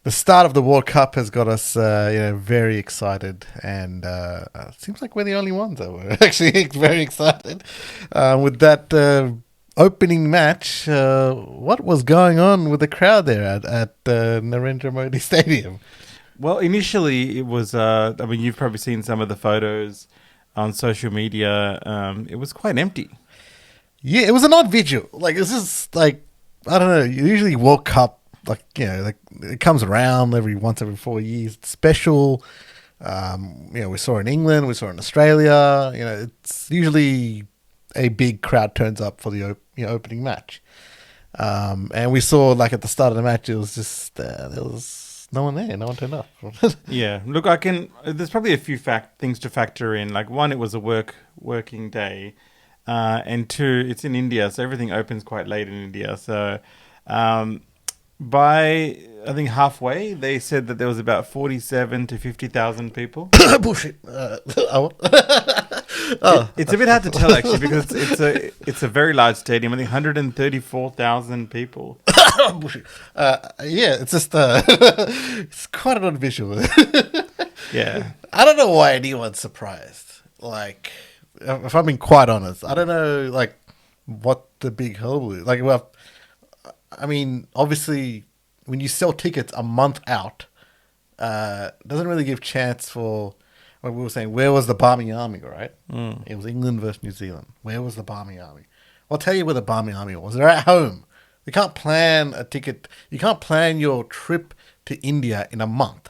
the start of the World Cup has got us, very excited, and it seems like we're the only ones that were actually very excited with that opening match. What was going on with the crowd there at Narendra Modi Stadium? Well, initially it was. I mean, you've probably seen some of the photos on social media. It was quite empty. Yeah, it was an odd visual. Like, it's just like, I don't know. Usually World Cup, like it comes around every 4 years. It's special. We saw it in England, we saw it in Australia. It's usually a big crowd turns up for the opening match. And we saw, like, at the start of the match, it was just there was no one there. No one turned up. Yeah, look, There's probably a few things to factor in. Like, one, it was a working day, and two, it's in India, so everything opens quite late in India. So, by I think halfway, they said that there was about 47 to 50,000 people. Bullshit. It's a bit hard to tell actually because it's a very large stadium. I think 134,000 people. Bullshit. Yeah, it's just it's quite an odd visual. Yeah. I don't know why anyone's surprised. Like, if I'm being quite honest, I don't know, like, what the big hullabaloo is. Like, well, I mean, obviously, when you sell tickets a month out, doesn't really give chance for. Like we were saying, where was the Barmy Army, right? It was England versus New Zealand. Where was the Barmy Army? I'll tell you where the Barmy Army was. They're at home. You can't plan a ticket. You can't plan your trip to India in a month.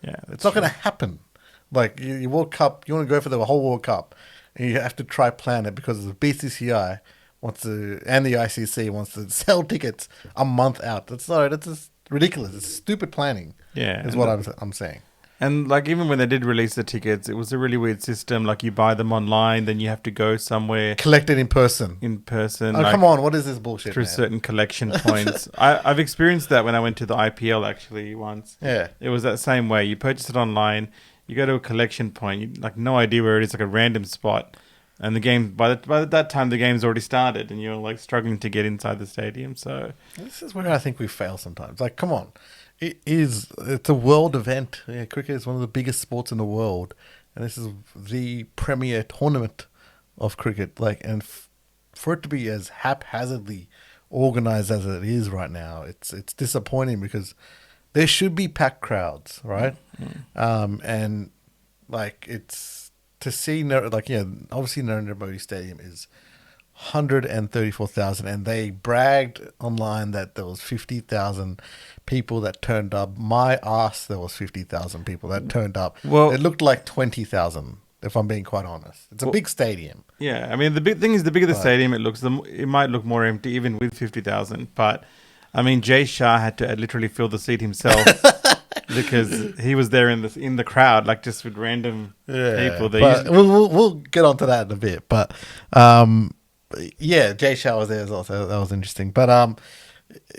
Yeah, it's not going to happen. Like, your World Cup, you want to go for the whole World Cup, and you have to try plan it because the BCCI wants to, and the ICC wants to sell tickets a month out. That's just ridiculous. It's stupid planning. Yeah, is what I'm saying. And, like, even when they did release the tickets, it was a really weird system. Like, you buy them online, then you have to go somewhere. Collect it in person. Oh, like, come on. What is this bullshit, through man? certain collection points. I've experienced that when I went to the IPL, actually, once. Yeah. It was that same way. You purchase it online, you go to a collection point, you like no idea where it is, like a random spot. And the game, by that time, the game's already started, and you're, like, struggling to get inside the stadium. So this is where I think we fail sometimes. Like, come on. It's a world event. Yeah, cricket is one of the biggest sports in the world, and this is the premier tournament of cricket. Like, and for it to be as haphazardly organized as it is right now, it's disappointing because there should be packed crowds, right? Mm-hmm. And, like, it's to see, obviously Narendra Modi Stadium is 134,000, and they bragged online that there was 50,000 people that turned up. My ass, there was 50,000 people that turned up. Well, it looked like 20,000, if I'm being quite honest. It's a big stadium. Yeah, I mean, the big thing is, the bigger the stadium it looks, it might look more empty even with 50,000. But I mean, Jay Shah had to literally fill the seat himself. Because he was there in the crowd, like, just with random people. But we'll get onto that in a bit. But yeah, Jay Shah was there as well, so that was interesting. But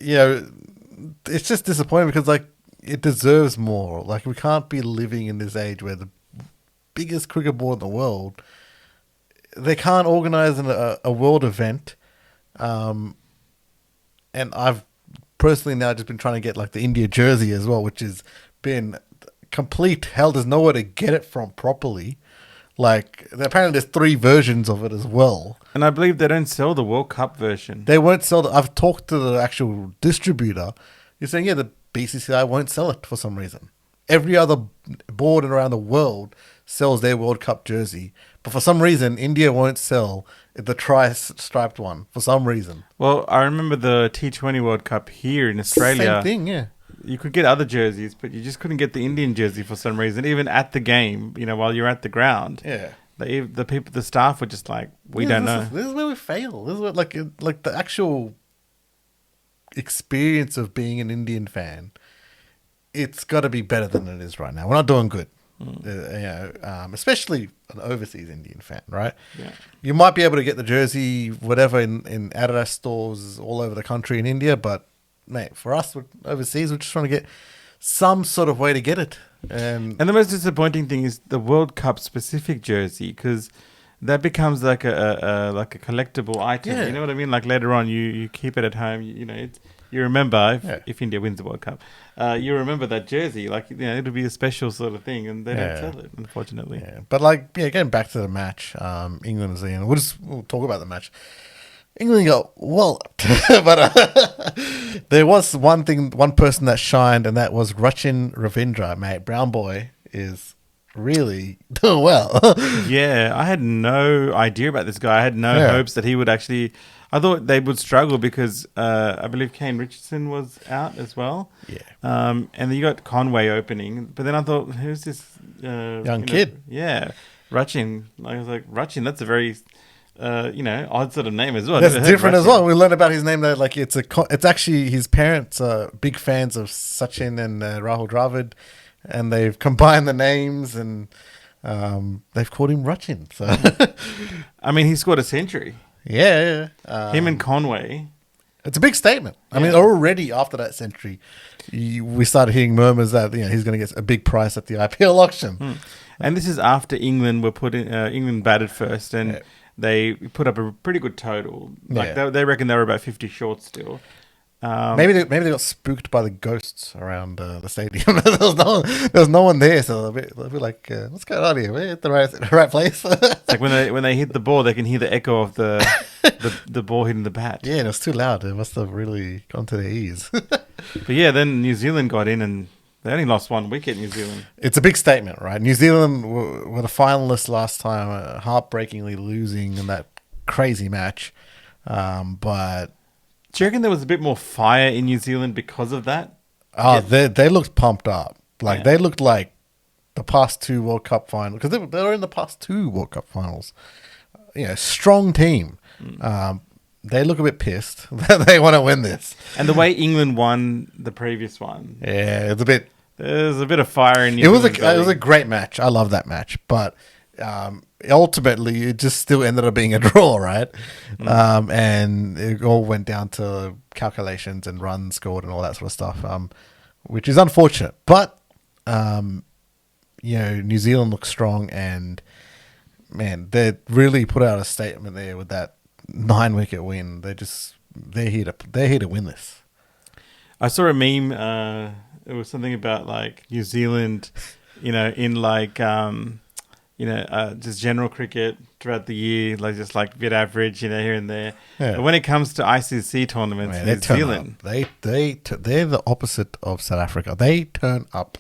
it's just disappointing because, like, it deserves more. Like, we can't be living in this age where the biggest cricket board in the world, they can't organize a world event. And I've personally now just been trying to get, like, the India jersey as well, which has been complete hell. There's nowhere to get it from properly. Like, apparently there's 3 versions of it as well. And I believe they don't sell the World Cup version. They won't sell I've talked to the actual distributor. You're saying, yeah, the BCCI won't sell it for some reason. Every other board around the world sells their World Cup jersey. But for some reason, India won't sell the tri-striped one for some reason. Well, I remember the T20 World Cup here in Australia. Same thing, yeah. You could get other jerseys, but you just couldn't get the Indian jersey for some reason. Even at the game, while you're at the ground. Yeah. The staff were just like, we don't know. This is where we fail. This is where, like the actual experience of being an Indian fan, it's got to be better than it is right now. We're not doing good. Especially an overseas Indian fan, right? Yeah. You might be able to get the jersey, whatever, in Adidas stores all over the country in India, but, mate, for us, overseas, we're just trying to get some sort of way to get it. And the most disappointing thing is the World Cup specific jersey, because that becomes like a collectible item. Yeah. You know what I mean? Like, later on, you keep it at home. you remember Yeah. if India wins the World Cup, you remember that jersey. Like, it'll be a special sort of thing, and they don't sell it, unfortunately. Yeah, but like, getting back to the match, England and Zealand. We'll talk about the match. England got walloped, but there was one person that shined, and that was Rachin Ravindra, mate. Brown boy is really doing well. Yeah, I had no idea about this guy. I had no hopes that he would actually. I thought they would struggle because I believe Kane Richardson was out as well. Yeah. And then you got Conway opening, but then I thought, who's this Young kid? Yeah, Rachin. I was like, Rachin. That's a very odd sort of name as well. That's different as well. We learned about his name that like it's actually his parents are big fans of Sachin and Rahul Dravid, and they've combined the names and they've called him Rachin. So I mean, he scored a century. Yeah. Him and Conway. It's a big statement. I mean, already after that century, we started hearing murmurs that he's going to get a big price at the IPL auction. And this is after England England batted first, and they put up a pretty good total. Like they reckon they were about 50 short still. Maybe they got spooked by the ghosts around the stadium. there was no one there, so they'll be like, "What's going on here? We're at the right place." It's like when they hit the ball, they can hear the echo of the ball hitting the bat. Yeah, and it was too loud. It must have really gone to their ears. But yeah, then New Zealand got in, and they only lost 1 wicket. New Zealand. It's a big statement, right? New Zealand were the finalists last time, heartbreakingly losing in that crazy match, but. Do you reckon there was a bit more fire in New Zealand because of that? Oh, they looked pumped up. Like they looked like the past 2 World Cup finals, because they were in the past 2 World Cup finals. Strong team. They look a bit pissed that they want to win this. And the way England won the previous one, it's a bit. There's a bit of fire in New Zealand. It was a great match. I love that match, but. Ultimately, it just still ended up being a draw, right? And it all went down to calculations and runs scored and all that sort of stuff, which is unfortunate. But New Zealand looks strong, and man, they really put out a statement there with that 9-wicket win. They're here to win this. I saw a meme. It was something about like New Zealand, in like. Just general cricket throughout the year, like just like a bit average, here and there. Yeah. But when it comes to ICC tournaments, New Zealand, they're the opposite of South Africa. They turn up.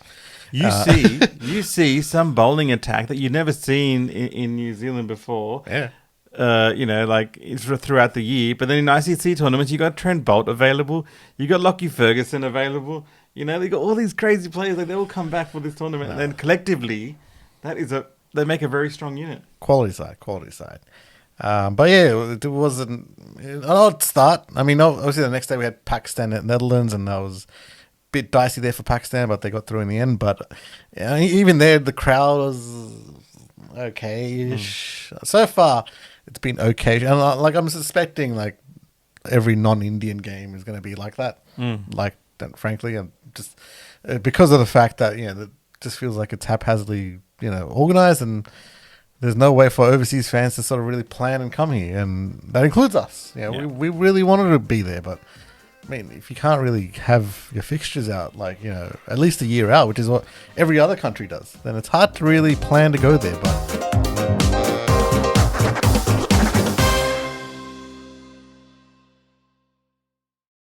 You see some bowling attack that you've never seen in New Zealand before. Yeah. Throughout the year, but then in ICC tournaments, you got Trent Bolt available, you got Lockie Ferguson available. They got all these crazy players. Like they all come back for this tournament, and then collectively, they make a very strong unit. Quality side. But yeah, it wasn't an odd start. I mean, obviously the next day we had Pakistan and Netherlands, and that was a bit dicey there for Pakistan, but they got through in the end. But even there, the crowd was okay-ish. So far, it's been okay. And I'm suspecting like every non-Indian game is going to be like that. Like, frankly, and just because of the fact that it just feels like it's haphazardly organized, and there's no way for overseas fans to sort of really plan and come here, and that includes us. We really wanted to be there, but I mean, if you can't really have your fixtures out, like at least a year out, which is what every other country does, then it's hard to really plan to go there. But